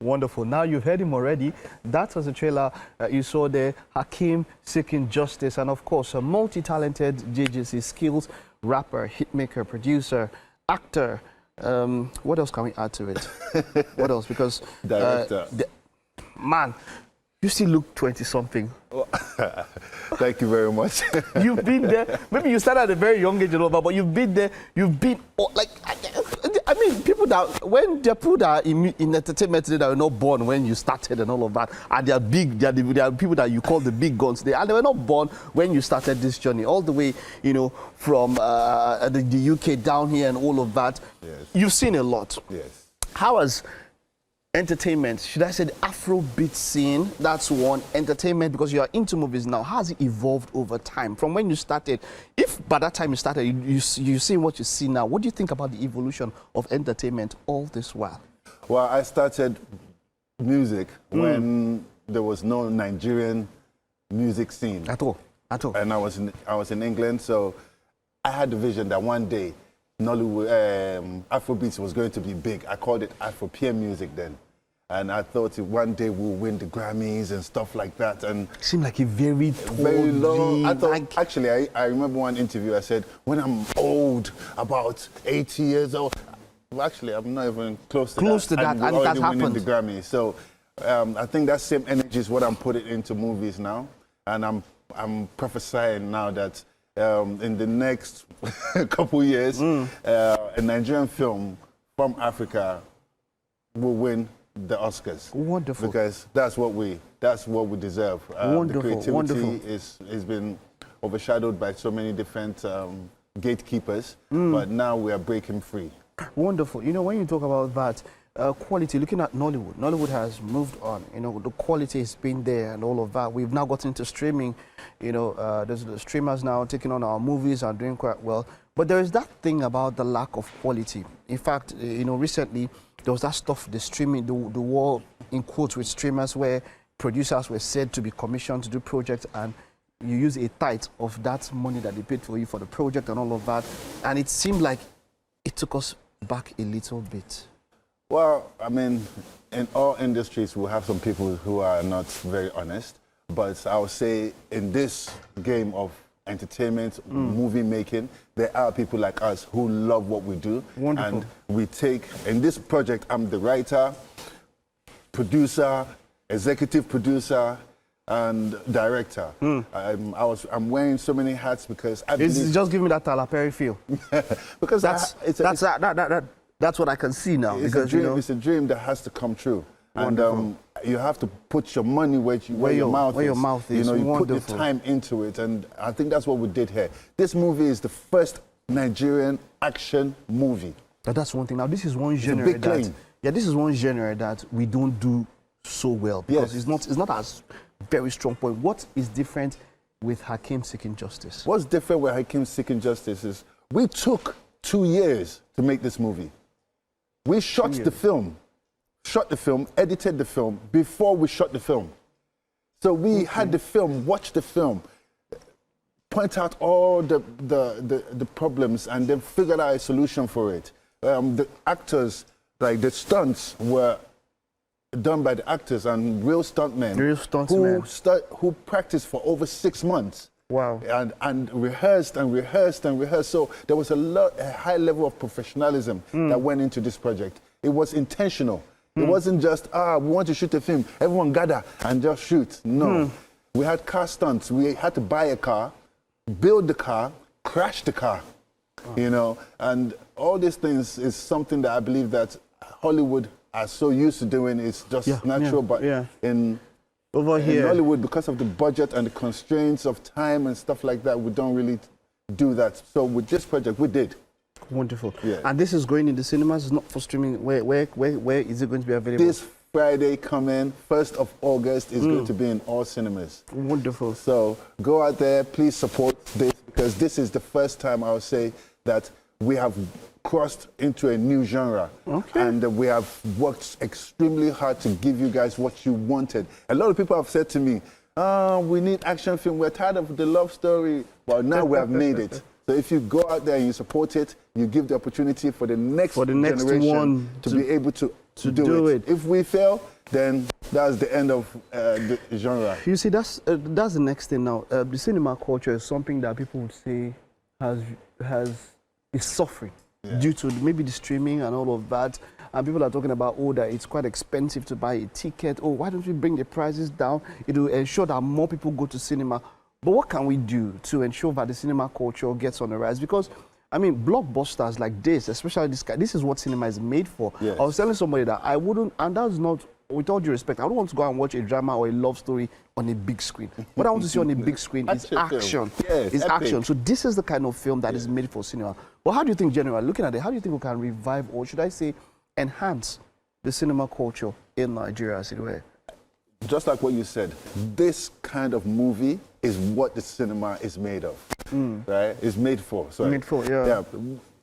Wonderful. Now you've heard him already. That was the trailer you saw there. Hakeem seeking justice, and of course, a multi-talented JJC Skillz, rapper, hitmaker, producer, actor. What else can we add to it? What else? Because director. Man, you still look 20-something. Thank you very much. You've been there. Maybe you started at a very young age and all that, but you've been there. You've been like, I mean, people that when there are people that are in entertainment today that were not born when you started and all of that, and they are big. They are people that you call the big guns. And they were not born when you started this journey, all the way, you know, from the UK down here and all of that. Yes. You've seen a lot. Yes. How has entertainment, should I say the Afrobeat scene, that's one, entertainment, because you are into movies now, how has it evolved over time? From when you started, if by that time you started, you see what you see now, what do you think about the evolution of entertainment all this while? Well, I started music when there was no Nigerian music scene. At all? At all? And I was in England, so I had the vision that one day Nollywood, Afrobeats was going to be big. I called it Afro-PM music then. And I thought one day we'll win the Grammys and stuff like that. And it seemed like a very long. I thought, actually, I remember one interview I said, when I'm old, about 80 years old, well, actually, I'm not even close to that. And that happened. The Grammy. So I think that same energy is what I'm putting into movies now. And I'm prophesying now that in the next couple years, a Nigerian film from Africa will win the Oscars. Wonderful. Because that's what we deserve. Wonderful. The creativity Wonderful. has been overshadowed by so many different gatekeepers, but now we are breaking free. Wonderful. You know, when you talk about that, quality, looking at Nollywood has moved on. You know, the quality has been there and all of that. We've now gotten into streaming. You know, there's the streamers now taking on our movies and doing quite well. But there is that thing about the lack of quality. In fact, you know, recently there was that stuff, the streaming, the war in quotes with streamers, where producers were said to be commissioned to do projects, and you use a tithe of that money that they paid for you for the project and all of that. And it seemed like it took us back a little bit. Well, I mean, in all industries, we have some people who are not very honest. But I would say in this game of entertainment, movie making, there are people like us who love what we do. Wonderful. And we take, in this project, I'm the writer, producer, executive producer, and director. I'm wearing so many hats because I believe... It's just giving me that Tyler Perry feel. Because that's what I can see now. It's because a dream, you know, it's a dream that has to come true. Wonderful. And you have to put your money where your mouth is. You know, you Wonderful. put your time into it, and I think that's what we did here. This movie is the first Nigerian action movie. That's one thing. Now, this is one genre big claim. this is one genre that we don't do so well, because Yes. it's not as very strong point. What is different with Hakeem Seeking Justice? What's different with Hakeem Seeking Justice is we took 2 years to make this movie. We shot the film, edited the film before we shot the film. So we had the film, watched the film, point out all the problems, and then figured out a solution for it. The actors, like the stunts, were done by the actors and real stuntmen. Who practiced for over 6 months. Wow. And rehearsed and rehearsed and rehearsed. So there was a high level of professionalism that went into this project. It was intentional. It wasn't just, we want to shoot a film, everyone gather and just shoot. No. We had car stunts. We had to buy a car, build the car, crash the car, you know. And all these things is something that I believe that Hollywood are so used to doing. It's just natural, but in Nollywood, because of the budget and the constraints of time and stuff like that, we don't really do that. So with this project, we did. Wonderful. Yeah. And this is going in the cinemas, it's not for streaming. Where is it going to be available? This Friday coming, 1st of August, is going to be in all cinemas. Wonderful. So go out there, please support this, because this is the first time I would say that we have crossed into a new genre. Okay. And we have worked extremely hard to give you guys what you wanted. A lot of people have said to me, we need action film, we're tired of the love story. Well, now we have made it. So if you go out there and you support it, you give the opportunity for the next generation one to be able to do it. If we fail, then that's the end of the genre. You see, that's the next thing now. The cinema culture is something that people would say is suffering due to maybe the streaming and all of that. And people are talking about, oh, that it's quite expensive to buy a ticket. Oh, why don't we bring the prices down? It will ensure that more people go to cinema. But what can we do to ensure that the cinema culture gets on the rise? Because, I mean, blockbusters like this, especially this is what cinema is made for. Yes. I was telling somebody that I wouldn't, and that's not, with all due respect, I don't want to go and watch a drama or a love story on a big screen. What I want to see on a big screen is action. Yes, it's epic. action. So this is the kind of film that is made for cinema. But how do you think, generally, looking at it, how do you think we can revive, or should I say, enhance the cinema culture in Nigeria, as it were? Just like what you said, this kind of movie is what the cinema is made of, right? It's made for. Sorry. Made for, yeah.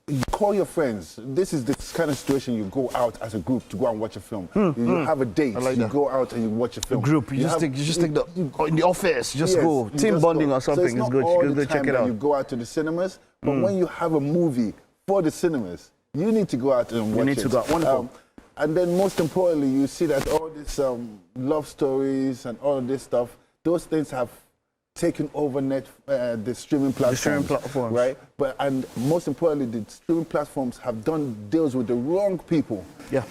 You call your friends. This is the kind of situation you go out as a group to go and watch a film. You have a date. like you that. go out and you watch a film. Group, you just take the in the office, just Yes, go. you Team just bonding go. or something So it's is not good. all You the go check time it that out. you go out to the cinemas, but when you have a movie for the cinemas, you need to go out and watch it. need to go out. Wonderful. And then most importantly, you see that all these love stories and all of this stuff, those things have taken over the streaming platforms. Right? And most importantly, the streaming platforms have done deals with the wrong people. Yeah.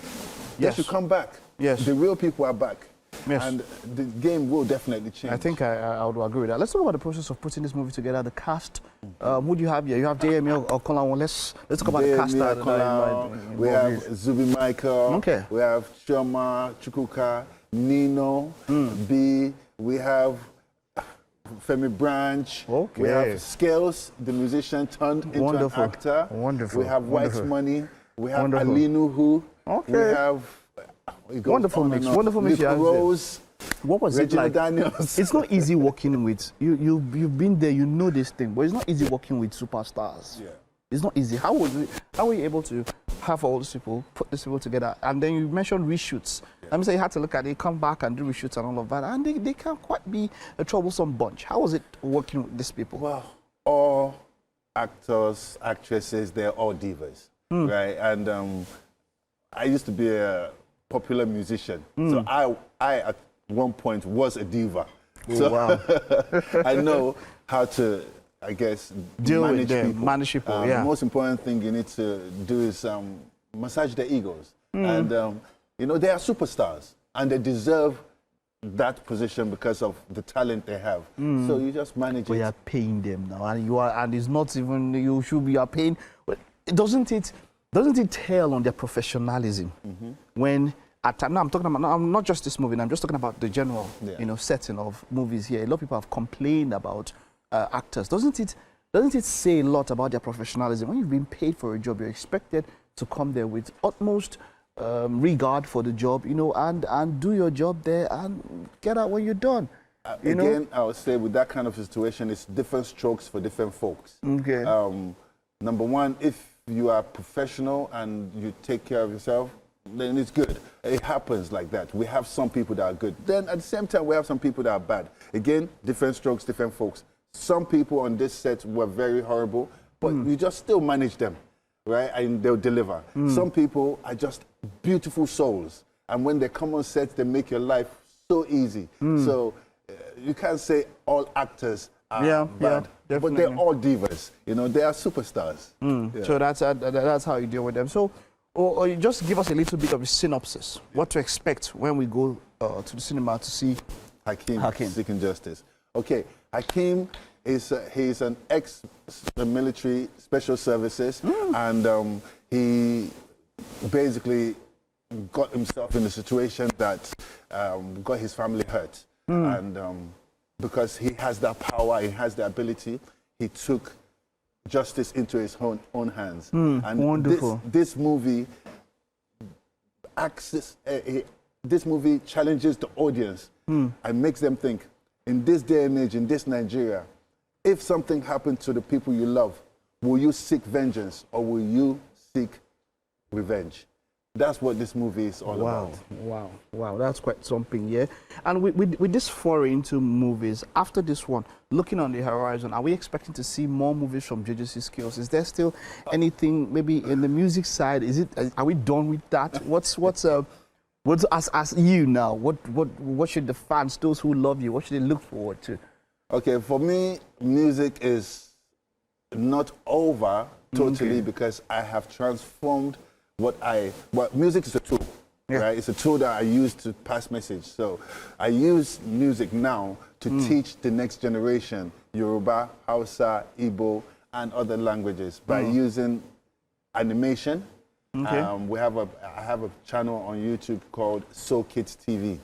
They should come back. Yes. The real people are back. Yes. And the game will definitely change. I think I would agree with that. Let's talk about the process of putting this movie together, the cast. Who do you have here? You have Deyemi Okanlawon. Let's talk about the cast. Deyemi Okanlawon. We have Zubi Michael. Okay. We have Chioma Chukwuka, Nino, B. We have Femi Branch. Okay. We have Skillz, the musician turned into an actor. Wonderful. We have White Wonderful. Money. We have Wonderful. Alinu Who. Okay. We have Wonderful mix. Wonderful mix. Nick Rose. What was it Regina like? Daniels. It's not easy working with you've been there, you know this thing, but it's not easy working with superstars. Yeah. It's not easy. How were you able to have all these people, put these people together? And then you mentioned reshoots. Let me say you had to look at it, come back and do reshoots and all of that. And they can quite be a troublesome bunch. How was it working with these people? Well, all actors, actresses, they're all divas, right? And I used to be a popular musician. So I at one point was a diva. So Wow. I know how to, I guess, Deal manage with them, people. manage people, The most important thing you need to do is massage their egos. And, they are superstars and they deserve that position because of the talent they have. So you just manage But it. you are paying them now, and it's not even you are paying. But doesn't it tell on their professionalism when at time? Now I'm talking about. I'm not just this movie. I'm just talking about the general, setting of movies here. A lot of people have complained about actors. Doesn't it say a lot about their professionalism? When you've been paid for a job, you're expected to come there with utmost regard for the job, and do your job there and get out when you're done. Again, I would say with that kind of situation, it's different strokes for different folks. Okay. Number one, if you are professional and you take care of yourself, then it's good. It happens like that. We have some people that are good. Then at the same time, we have some people that are bad. Again, different strokes, different folks. Some people on this set were very horrible, but you just still manage them, right? And they'll deliver. Some people are just beautiful souls. And when they come on set, they make your life so easy. So you can't say all actors are bad, but they're all divas. They are superstars. Yeah. So that's how you deal with them. So, or you just give us a little bit of a synopsis. What to expect when we go to the cinema to see Hakeem. Seeking Justice. Okay, Hakeem he's an ex-military special services, and he basically got himself in a situation that got his family hurt, and because he has that power, he has the ability, he took justice into his own hands. And wonderful. This movie this movie challenges the audience and makes them think, in this day and age, in this Nigeria, if something happened to the people you love, will you seek vengeance or will you seek revenge? That's what this movie is all about. Wow, that's quite something, yeah. And with this foray into movies, after this one, looking on the horizon, are we expecting to see more movies from JJC Skillz? Is there still anything maybe in the music side? Are we done with that? What's as you now? What should the fans, those who love you, what should they look forward to? Okay, for me, music is not over totally because I have transformed music is a tool, right? It's a tool that I use to pass message. So I use music now to teach the next generation Yoruba, Hausa, Igbo, and other languages by using animation. Okay. I have a channel on YouTube called Soul Kids TV.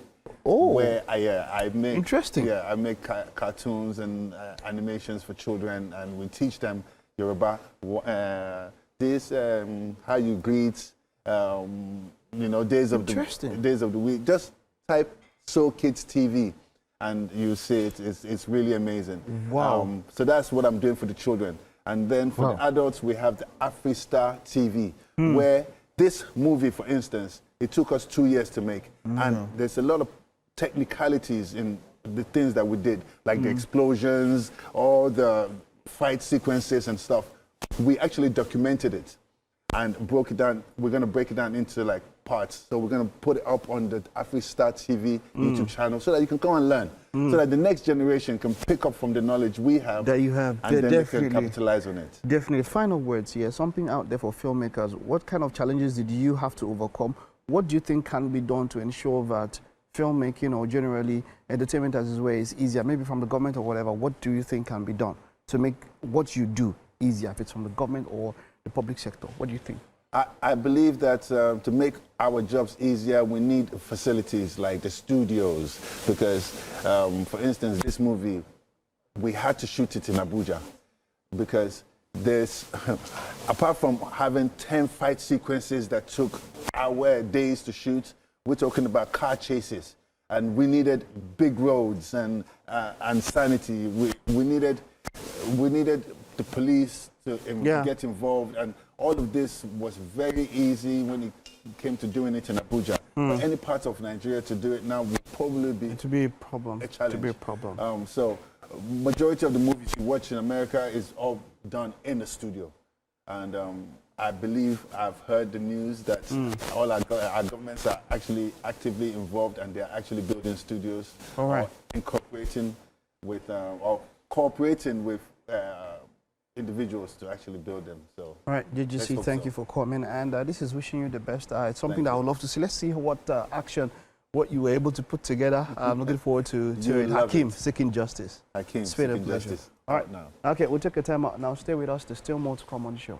Oh, where I make interesting. Yeah, I make cartoons and animations for children, and we teach them Yoruba. How you greet, days of the week. Just type Soul Kids TV, and you see it's really amazing. Wow. So that's what I'm doing for the children, and then for the adults we have the AfriStar TV, where this movie, for instance, it took us 2 years to make, and there's a lot of technicalities in the things that we did, like the explosions, all the fight sequences and stuff. We actually documented it and broke it down. We're going to break it down into like parts. So we're going to put it up on the AfriStar TV YouTube channel so that you can come and learn, so that the next generation can pick up from the knowledge we have that you have, and then they can capitalize on it. Definitely. Final words here, something out there for filmmakers. What kind of challenges did you have to overcome? What do you think can be done to ensure that filmmaking or generally entertainment as its way is easier, maybe from the government or whatever? What do you think can be done to make what you do easier, if it's from the government or the public sector? What do you think? I believe that to make our jobs easier, we need facilities like the studios, because, for instance, this movie, we had to shoot it in Abuja because there's, apart from having 10 fight sequences that took days to shoot, we're talking about car chases, and we needed big roads and sanity. We needed the police to get involved, and all of this was very easy when it came to doing it in Abuja. But any part of Nigeria to do it now would probably be a problem. A challenge. To be a problem. So, majority of the movies you watch in America is all done in the studio, and I believe I've heard the news that all our governments are actually actively involved, and they're actually building studios, or incorporating with or cooperating with individuals to actually build them. So, all right, JJC, thank you for coming, and this is wishing you the best. It's something that I would love to see. Let's see what what you were able to put together. I'm looking forward to it. Hakeem, Seeking Justice. Hakeem, Seeking Justice. All right, now. Okay, we'll take a time out now. Stay with us. There's still more to come on the show.